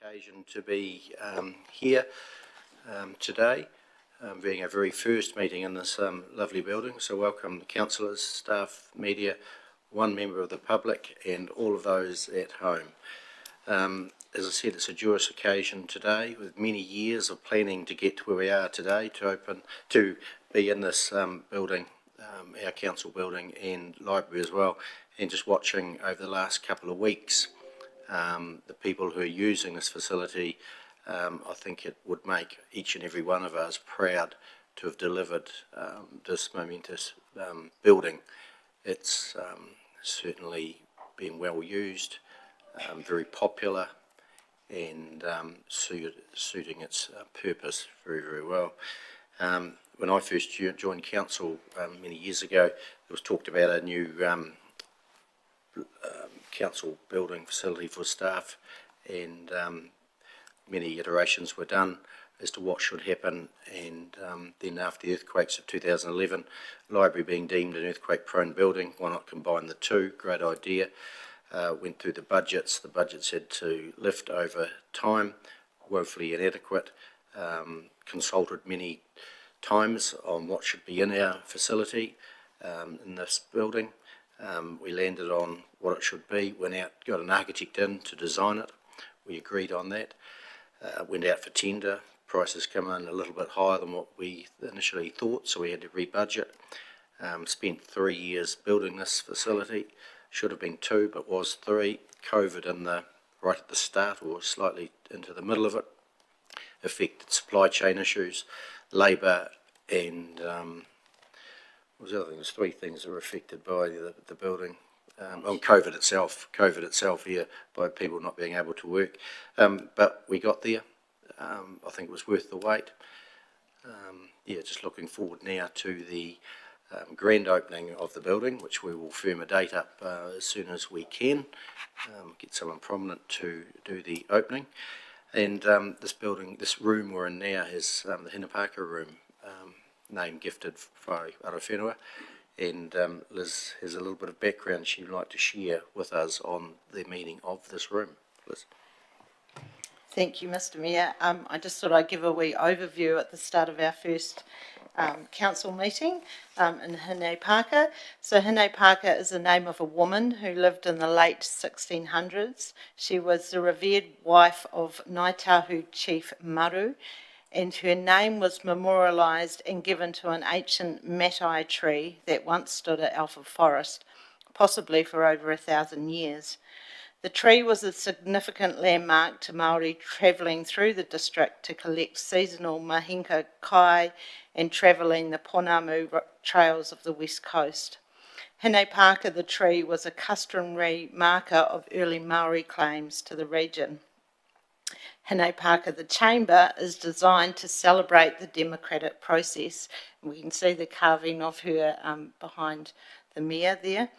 Occasion to be here today, being our very first meeting in this lovely building. So welcome councillors, staff, media, one member of the public and all of those at home. As I said, it's a joyous occasion today with many years of planning to get to where we are today, to be in this building, our council building and library as well, and just watching over the last couple of weeks the people who are using this facility. I think it would make each and every one of us proud to have delivered this momentous building. It's certainly been well used, very popular, and suiting its purpose very, very well. When I first joined council many years ago, there was talked about a new council building facility for staff, and many iterations were done as to what should happen, and then after the earthquakes of 2011, library being deemed an earthquake prone building, why not combine the two? Great idea. Went through the budgets had to lift over time, woefully inadequate, consulted many times on what should be in our facility in this building. We landed on what it should be, went out, got an architect in to design it. We agreed on that, went out for tender. Prices come in a little bit higher than what we initially thought, so we had to rebudget. Spent 3 years building this facility. Should have been 2, but was 3. COVID right at the start, or slightly into the middle of it, affected supply chain issues, labour, and what was the other thing? There's 3 things that were affected by the building. On COVID itself here, by people not being able to work. But we got there. I think it was worth the wait. Just looking forward now to the grand opening of the building, which we will firm a date up as soon as we can. Get someone prominent to do the opening. And this room we're in now is the Hinapaka room, name gifted by Arawhenua. And Liz has a little bit of background she'd like to share with us on the meaning of this room. Liz. Thank you, Mr. Mayor. I just thought I'd give a wee overview at the start of our first council meeting in Hinapaka. So Hinapaka is the name of a woman who lived in the late 1600s. She was the revered wife of Ngāi Tahu chief Maru, and her name was memorialised and given to an ancient matai tree that once stood at Alpha Forest, possibly for over 1,000 years. The tree was a significant landmark to Māori travelling through the district to collect seasonal mahinga kai and travelling the Ponamu trails of the west coast. Hine Pāka, the tree, was a customary marker of early Māori claims to the region. Hine Pāka, the chamber, is designed to celebrate the democratic process. We can see the carving of her behind the mayor there.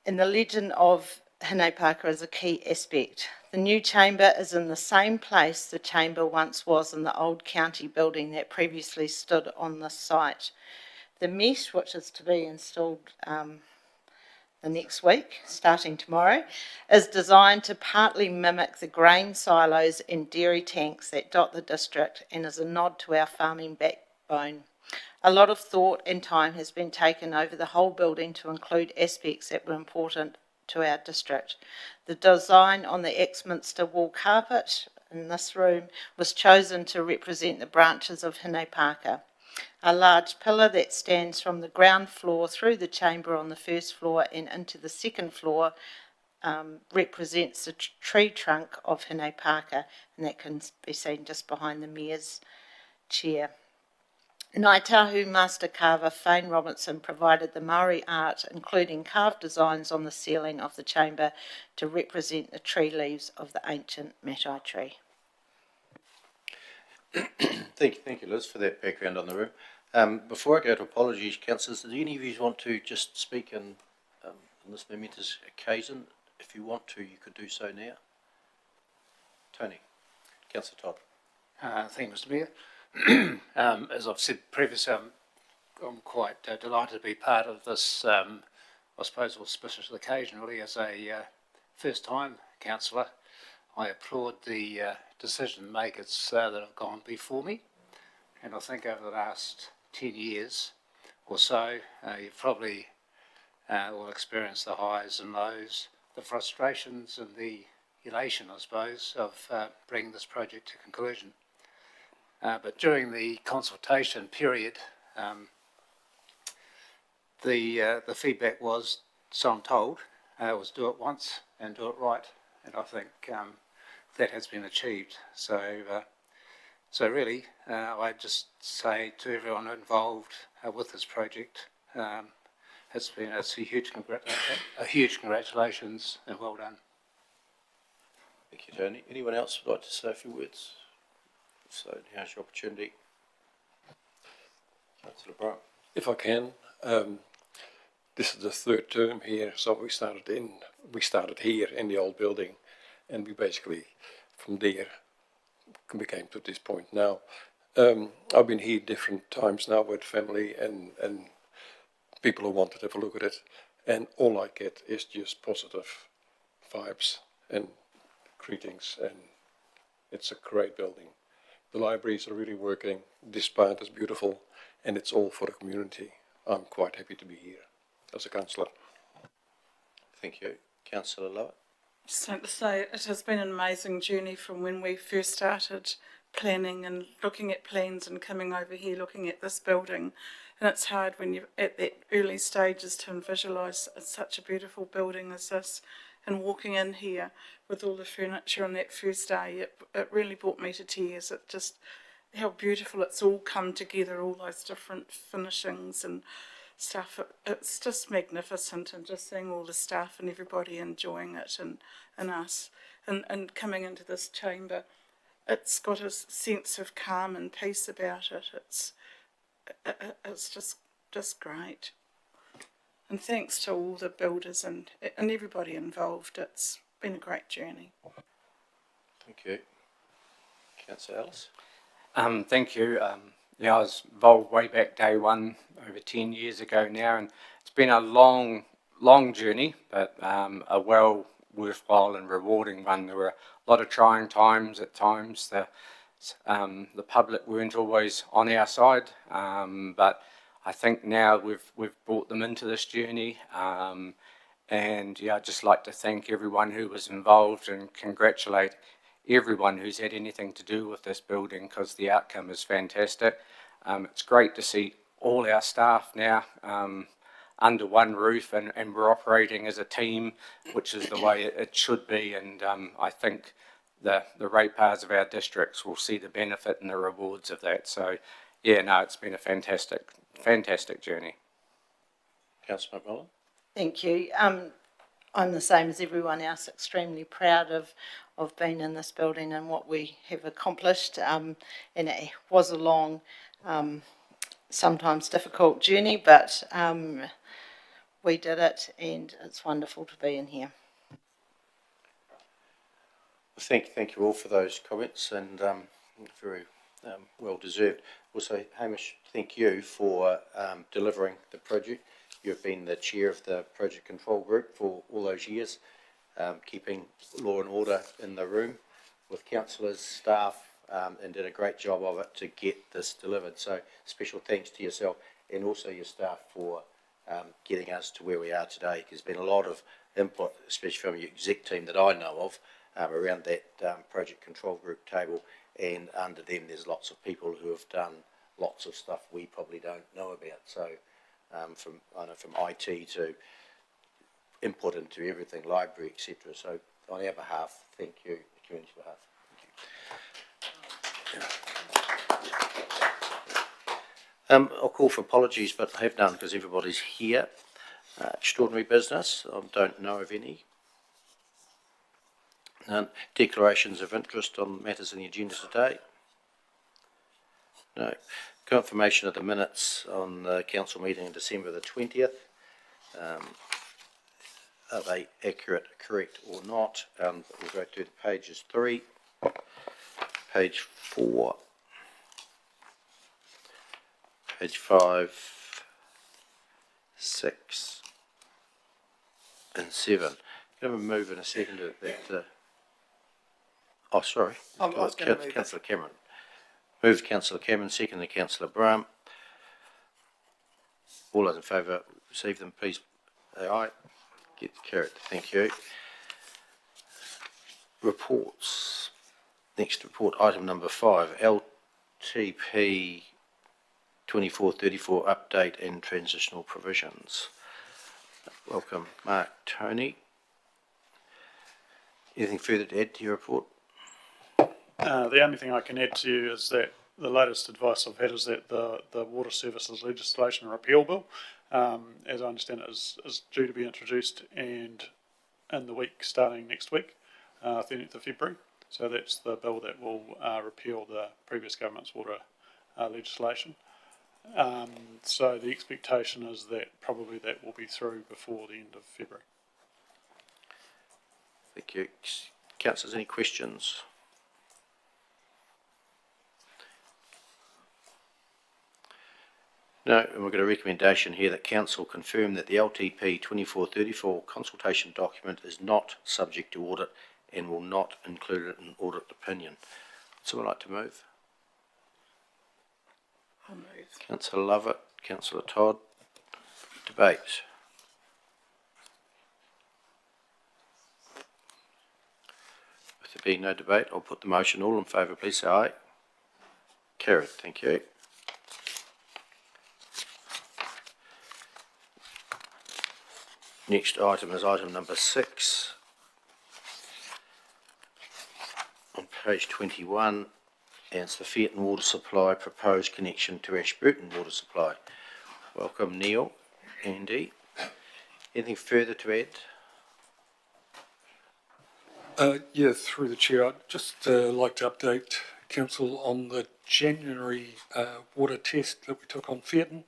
And the legend of Hine Pāka is a key aspect. The new chamber is in the same place the chamber once was in the old county building that previously stood on the site. The mesh, which is to be installed the next week, starting tomorrow, is designed to partly mimic the grain silos and dairy tanks that dot the district and is a nod to our farming backbone. A lot of thought and time has been taken over the whole building to include aspects that were important to our district. The design on the Axminster wall carpet in this room was chosen to represent the branches of Hine Pāka. A large pillar that stands from the ground floor through the chamber on the first floor and into the second floor represents the tree trunk of Hine Pāka, and that can be seen just behind the mayor's chair. Ngāi Tahu master carver Fane Robinson provided the Māori art, including carved designs on the ceiling of the chamber to represent the tree leaves of the ancient matai tree. Thank you, Liz, for that background on the room. Before I go to apologies, councillors, do any of you want to just speak on this momentous occasion? If you want to, you could do so now. Tony, Councillor Todd. Thank you, Mr. Mayor. As I've said previously, I'm quite delighted to be part of this, I suppose, auspicious occasion, really, as a first-time councillor. I applaud the decision makers that have gone before me, and I think over the last 10 years or so, you've probably all experienced the highs and lows, the frustrations and the elation, I suppose, of bringing this project to conclusion. But during the consultation period, the feedback was, so I'm told, was do it once and do it right, and I think that has been achieved. So really, I just say to everyone involved with this project, it's a huge congratulations and well done. Thank you, Tony. Anyone else would like to say a few words? So now's your opportunity. Councillor Brown. If I can, this is the third term here, so we started here in the old building, and we basically from there we came to this point now. I've been here different times now with family and people who wanted to have a look at it, and all I get is just positive vibes and greetings, and it's a great building. The libraries are really working, this part is beautiful, and it's all for the community. I'm quite happy to be here as a councillor. Thank you. Councillor Lowe. Just like to say, it has been an amazing journey from when we first started planning and looking at plans and coming over here looking at this building. And it's hard when you're at that early stages to visualise such a beautiful building as this. And walking in here with all the furniture on that first day, it really brought me to tears. It just, how beautiful it's all come together, all those different finishings and stuff. It's just magnificent, and just seeing all the staff and everybody enjoying it and us. And coming into this chamber, it's got a sense of calm and peace about it. It's just great. And thanks to all the builders and everybody involved, it's been a great journey. Thank you. Councillor Ellis. Thank you. I was involved way back day one, over 10 years ago now, and it's been a long journey, but a worthwhile and rewarding one. There were a lot of trying times at times. The public weren't always on our side, but I think now we've brought them into this journey, and yeah, I'd just like to thank everyone who was involved and congratulate everyone who's had anything to do with this building, because the outcome is fantastic. It's great to see all our staff now under one roof and we're operating as a team, which is the way it should be. And I think the ratepayers of our districts will see the benefit and the rewards of that. So, yeah, no, it's been a fantastic journey. Councillor McMillan? Thank you. I'm the same as everyone else, extremely proud of being in this building and what we have accomplished. And it was a long, sometimes difficult journey, but we did it, and it's wonderful to be in here. Thank you all for those comments, and very well deserved. Also, Hamish, thank you for delivering the project. You've been the chair of the project control group for all those years, keeping law and order in the room with councillors, staff, and did a great job of it to get this delivered. So special thanks to yourself and also your staff for getting us to where we are today. There's been a lot of input, especially from your exec team that I know of, around that project control group table, and under them there's lots of people who have done lots of stuff we probably don't know about. So from IT to input into everything, library, etc. So on our behalf, thank you, the community's behalf. Thank you. I'll call for apologies, but I have none because everybody's here. Extraordinary business, I don't know of any. Declarations of interest on matters in the agenda today. No. Confirmation of the minutes on the council meeting in December the 20th. Are they accurate, correct or not? We'll go through the pages 3, page 4, page 5, 6 and 7. Can I have a move in a second to that? Oh, sorry. I was going to move it. Councillor Cameron. Moved Councillor Cameron, seconded Councillor Brown. All those in favour, receive them, please. Aye. Get carried. Thank you. Reports. Next report, item number 5, LTP 2434 update and transitional provisions. Welcome, Mark Tony. Anything further to add to your report? The only thing I can add to you is that the latest advice I've had is that the water services legislation repeal bill, as I understand it, is due to be introduced and in the week starting next week, 13th of February. So that's the bill that will repeal the previous government's water legislation. So the expectation is that probably that will be through before the end of February. Thank you. Councillors, any questions? No, and we've got a recommendation here that Council confirm that the LTP 2434 consultation document is not subject to audit and will not include an audit opinion. Would someone like to move? I'll move. Councillor Lovett, Councillor Todd. Debate. With there being no debate, I'll put the motion. All in favour, please say aye. Carried. Thank you. Next item is item number 6 on page 21, and it's the Phaeton Water Supply proposed connection to Ashburton Water Supply. Welcome, Neil, Andy. Anything further to add? Yeah, through the chair, I'd just like to update council on the January water test that we took on Phaeton.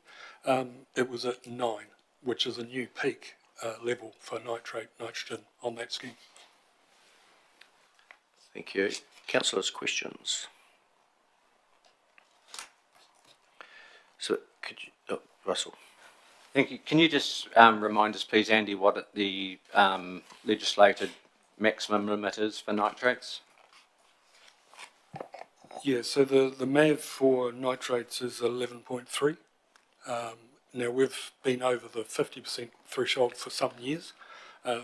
It was at 9, which is a new peak level for nitrate, nitrogen on that scheme. Thank you. Councillors, questions? So, could you, Russell? Thank you. Can you just remind us, please, Andy, what the legislated maximum limit is for nitrates? Yeah, so the MAV for nitrates is 11.3. Now, we've been over the 50% threshold for some years,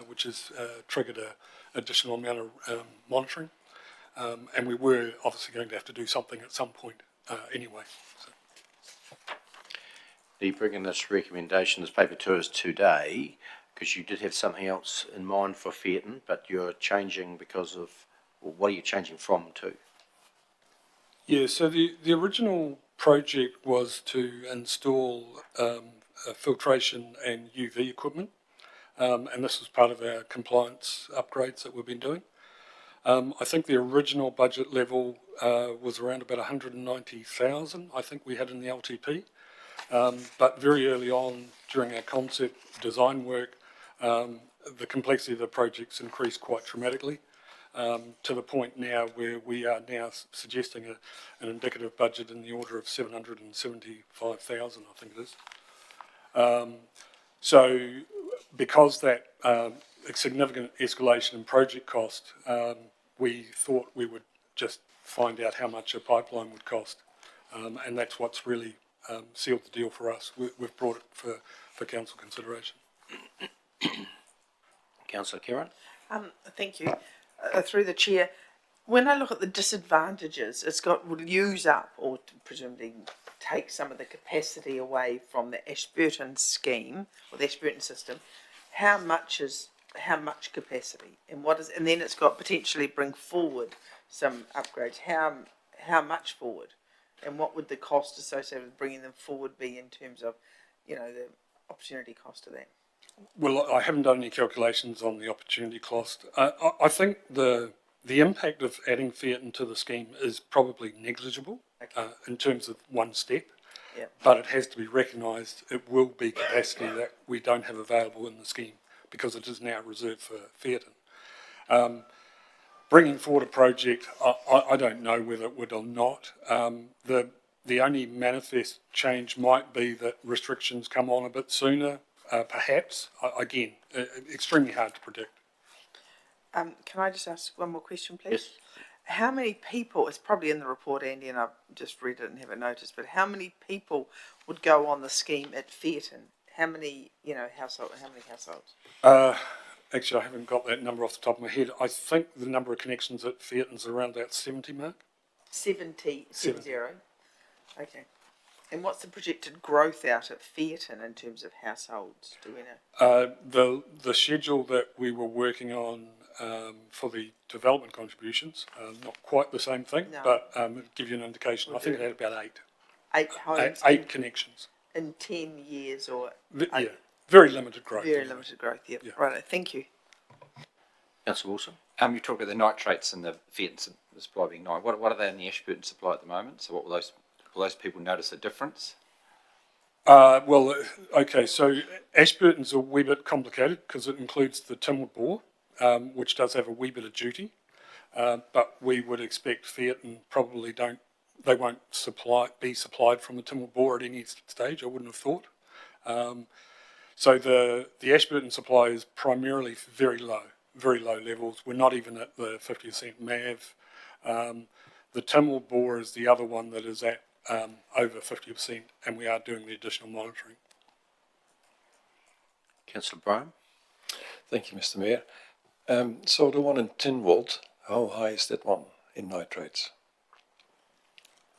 which has triggered an additional amount of monitoring. And we were obviously going to have to do something at some point anyway. So. you bringing this recommendation, this paper to us today, because you did have something else in mind for Phaeton, but you're changing because of, well, what are you changing from to? Yeah, so the original project was to install filtration and UV equipment, and this was part of our compliance upgrades that we've been doing. I think the original budget level was around about 190,000, I think we had in the LTP. But very early on during our concept design work, the complexity of the projects increased quite dramatically, to the point now where we are now suggesting an indicative budget in the order of 775,000, I think it is. So because that significant escalation in project cost, we thought we would just find out how much a pipeline would cost. And that's what's really sealed the deal for us. We've brought it for council consideration. Councillor Kieran? Thank you. Through the chair, when I look at the disadvantages, will use up or presumably take some of the capacity away from the Ashburton scheme or the Ashburton system. How much capacity, and and then it's got potentially bring forward some upgrades. How much forward, and what would the cost associated with bringing them forward be in terms of, the opportunity cost of that? Well, I haven't done any calculations on the opportunity cost. I think the impact of adding Phaeton to the scheme is probably negligible in terms of one step, but it has to be recognised it will be capacity that we don't have available in the scheme because it is now reserved for Phaeton. Bringing forward a project, I don't know whether it would or not. The only manifest change might be that restrictions come on a bit sooner. Perhaps, again, extremely hard to predict. Can I just ask one more question, please? Yes. How many people, it's probably in the report, Andy, and I've just read it and haven't noticed, but how many people would go on the scheme at Phaeton? How many, households? Actually, I haven't got that number off the top of my head. I think the number of connections at Phaeton's around that 70 mark. 70. Seven. Okay. And what's the projected growth out at Phaeton in terms of households? Do we know? The schedule that we were working on for the development contributions, not quite the same thing, No. but it'll give you an indication. I think it had about 8 homes eight connections. in 10 years or Yeah, very limited growth. very limited growth. Yep. Yeah. Right. Thank you. Councillor Wilson? You talked about the nitrates and the Phaeton supply being 9. What are they in the Ashburton supply at the moment? So will those people notice a difference? Well, okay, so Ashburton's a wee bit complicated because it includes the Tynwald bore, which does have a wee bit of duty, but we would expect Phaeton probably won't be supplied from the Tynwald bore at any stage, I wouldn't have thought. So the Ashburton supply is primarily very low levels. We're not even at the 50% MAV. The Tynwald bore is the other one that is at over 50%, and we are doing the additional monitoring. Councillor Brown? Thank you, Mr. Mayor. So the one in Tynwald, how high is that one in nitrates?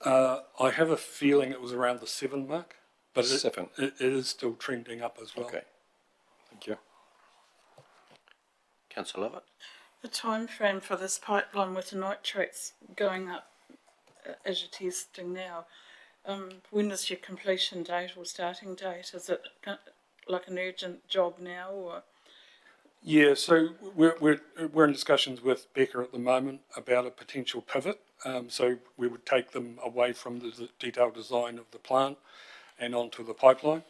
I have a feeling it was around the 7 mark, but 7. It is still trending up as well. Okay, thank you. Councillor Lovett? The time frame for this pipeline with the nitrates going up as you're testing now, when is your completion date or starting date? Is it like an urgent job now, or? Yeah, so we're in discussions with Becca at the moment about a potential pivot. So we would take them away from the detailed design of the plant and onto the pipeline.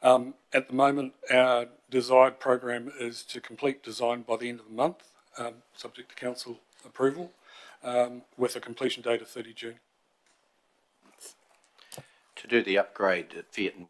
At the moment, our desired program is to complete design by the end of the month, subject to council approval, with a completion date of 30 June. To do the upgrade at Phaeton,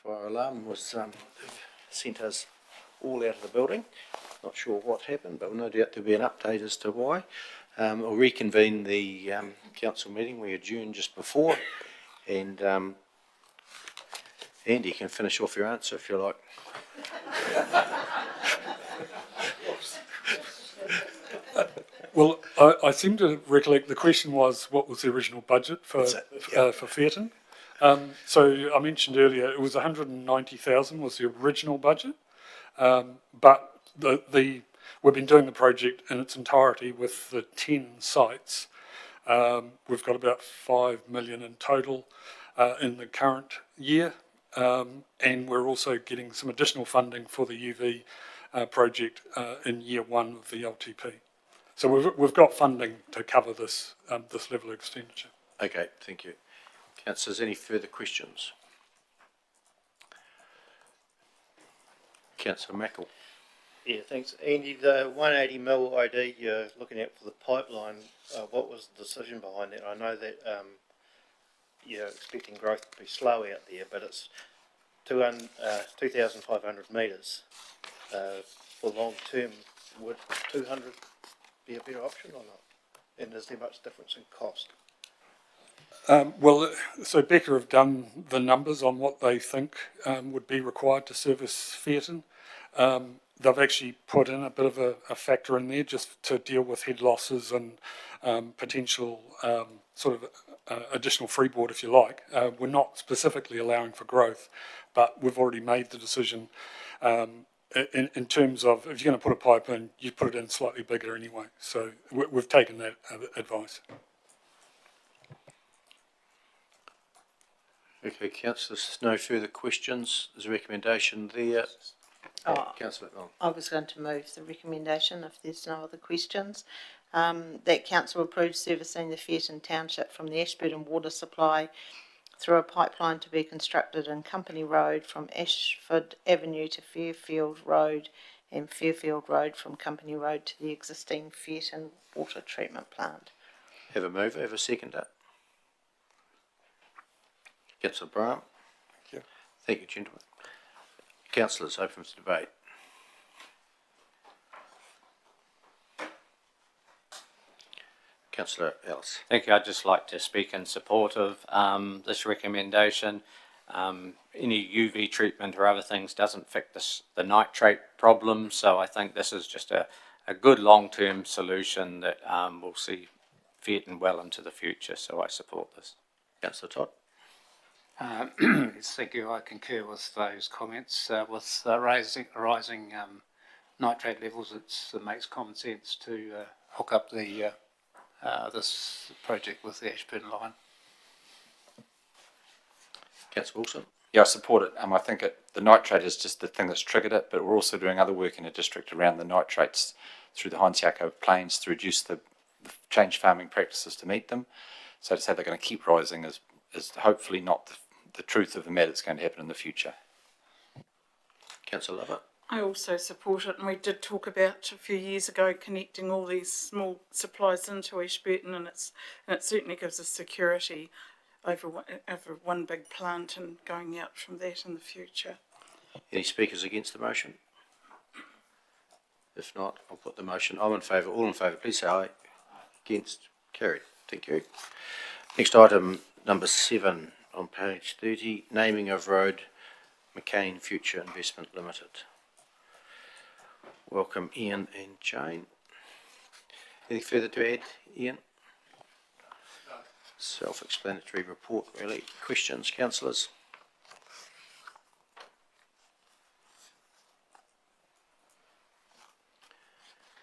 Fire alarm was sent us all out of the building. Not sure what happened, but no doubt there'll be an update as to why. We'll reconvene the council meeting. We adjourned just before, and Andy, you can finish off your answer if you like. Well, I seem to recollect the question was what was the original budget for Fairton. So I mentioned earlier it was 190,000 was the original budget, but we've been doing the project in its entirety with the 10 sites. We've got about 5 million in total in the current year, and we're also getting some additional funding for the UV project in year one of the LTP. So we've got funding to cover this this level of expenditure. Okay, thank you. Councillors, any further questions? Councillor Mackel. Yeah, thanks. Andy, the 180 mil ID you're looking at for the pipeline, what was the decision behind that? I know that you're expecting growth to be slow out there, but it's 2,500 metres. For long term, would 200 be a better option or not? And is there much difference in cost? Well, so Becca have done the numbers on what they think would be required to service Fairton. They've actually put in a bit of a factor in there just to deal with head losses and potential sort of additional freeboard, if you like. We're not specifically allowing for growth, but we've already made the decision in terms of if you're going to put a pipe in, you put it in slightly bigger anyway. So we've taken that advice. Okay, councillors, no further questions. There's a recommendation there. Councillor McMillan. I was going to move the recommendation if there's no other questions. That council approves servicing the Fairton Township from the Ashburton water supply through a pipeline to be constructed in Company Road from Ashford Avenue to Fairfield Road and Fairfield Road from Company Road to the existing Fairton water treatment plant. Have a mover, have a seconder. Councillor Brown. Thank you. Thank you, gentlemen. Councillors, open for debate. Councillor Ellis. Thank you. I'd just like to speak in support of this recommendation. Any UV treatment or other things doesn't fix the nitrate problem, so I think this is just a good long-term solution that will see Fairton well into the future, so I support this. Councillor Todd. Thank you. I concur with those comments. With rising nitrate levels, it makes common sense to hook up the this project with the Ashburton line. Councillor Wilson. Yeah, I support it. I think the nitrate is just the thing that's triggered it, but we're also doing other work in the district around the nitrates through the Heinz Jaco plains to reduce the change farming practices to meet them. So to say they're going to keep rising is hopefully not the truth of the matter that's going to happen in the future. Councillor Lovett. I also support it, and we did talk about a few years ago connecting all these small supplies into Ashburton, and it certainly gives us security over one big plant and going out from that in the future. Any speakers against the motion? If not, I'll put the motion. I'm in favour. All in favour, please say aye. Against? Carried. Thank you. Next item, number 7 on page 30, naming of road, McCain Future Investment Limited. Welcome, Ian and Jane. Anything further to add, Ian? Self-explanatory report, really. Questions, councillors?